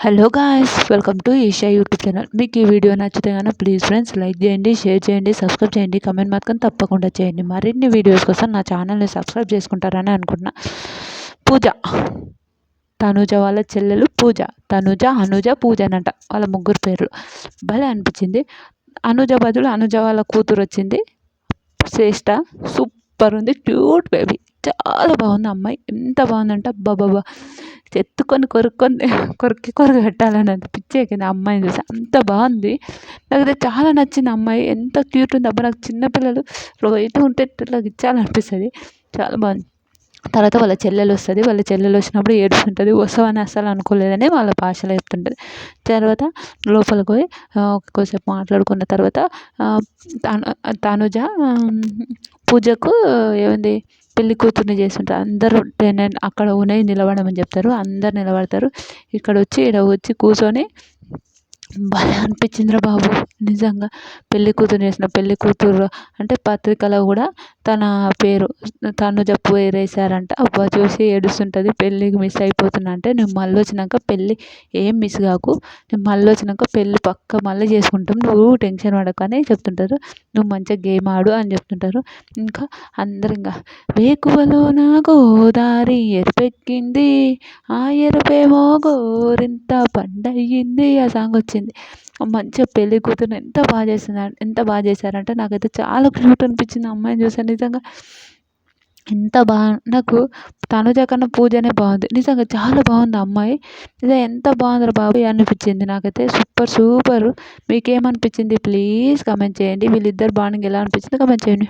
Hello guys, welcome to Eesha YouTube channel. మీకు ఈ video నచ్చితే కనుక ప్లీజ్ ఫ్రెండ్స్ లైక్ చేయండి, షేర్ చేయండి, సబ్స్క్రైబ్ చేయండి, కమెంట్ మాత్రం తప్పకుండా చేయండి. మరిన్ని వీడియోస్ కోసం నా ఛానల్ని సబ్స్క్రైబ్ చేసుకుంటారని అనుకుంటున్నా. పూజ, తనుజ వాళ్ళ చెల్లెలు పూజ. తనుజ, అనుజ, పూజ అనంట వాళ్ళ ముగ్గురు పేర్లు. భలే అనిపించింది. అనుజ బదులు అనుజ వాళ్ళ కూతురు వచ్చింది, శ్రేష్ఠ. సూపర్ ఉంది, క్యూట్ బేబీ. చాలా బాగుంది అమ్మాయి. ఎంత బాగుందంటే అబ్బాబాబా, ఎత్తుకొని కొరికి పెట్టాలని అంత పిచ్చి ఎక్కింది ఆ అమ్మాయిని చూసి. అంత బాగుంది. నాకైతే చాలా నచ్చింది అమ్మాయి. ఎంత క్యూట్ ఉంది అబ్బా. నాకు చిన్నపిల్లలు బయట ఉంటే ఇట్లా ఇచ్చాలనిపిస్తుంది. చాలా బాగుంది. తర్వాత వాళ్ళ చెల్లెలు వస్తుంది. వాళ్ళ చెల్లెలు వచ్చినప్పుడు ఏడుస్తుంటుంది. వస్తావని అస్సలు అనుకోలేదని వాళ్ళ భాషలో చెప్తుంటుంది. తర్వాత లోపలికి పోయి కొద్దిసేపు మాట్లాడుకున్న తర్వాత తనుజ పూజకు ఏముంది పెళ్లి కూతుర్ని చేస్తుంటారు. అందరూ అక్కడ ఉన్నాయి నిలబడమని చెప్తారు. అందరు నిలబడతారు. ఇక్కడ వచ్చి కూర్చొని భలే అనిపించిందిరా బాబు. నిజంగా పెళ్లి కూతురు చేసిన పెళ్లి కూతురు అంటే పత్రికలో కూడా తన పేరు తనుజ పేరు వేశారంట. అబ్బా చూసి ఏడుస్తుంటుంది. పెళ్ళికి మిస్ అయిపోతున్నా అంటే, నువ్వు మళ్ళీ వచ్చినాక పెళ్ళి ఏం మిస్ కాకు, నువ్వు మళ్ళీ వచ్చినాక పెళ్ళి పక్క మళ్ళీ చేసుకుంటాం, నువ్వు టెన్షన్ పడకు అని చెప్తుంటారు. నువ్వు మంచిగా గేమ్ ఆడు అని చెప్తుంటారు. ఇంకా అందరు ఇంకా వేకువలో నా గోదారి ఎరుపెక్కింది, ఆ ఎరుపేమో గోరింత పండయ్యింది. ఆ సాంగ్ వచ్చింది. మంచిగా పెళ్లి కూతురు ఎంత బాగా చేశారంటే నాకైతే చాలా క్యూట్ అనిపించింది అమ్మాయిని చూసాను. నిజంగా ఎంత బాగా, నాకు తనుజ కన్నా పూజనే బాగుంది. నిజంగా చాలా బాగుంది అమ్మాయి. నిజంగా ఎంత బాగుందిరా బాబు అనిపించింది నాకైతే. సూపర్. మీకేమనిపించింది ప్లీజ్ కమెంట్ చేయండి. వీళ్ళిద్దరు బాండింగ్ ఎలా అనిపించింది కమెంట్ చేయండి.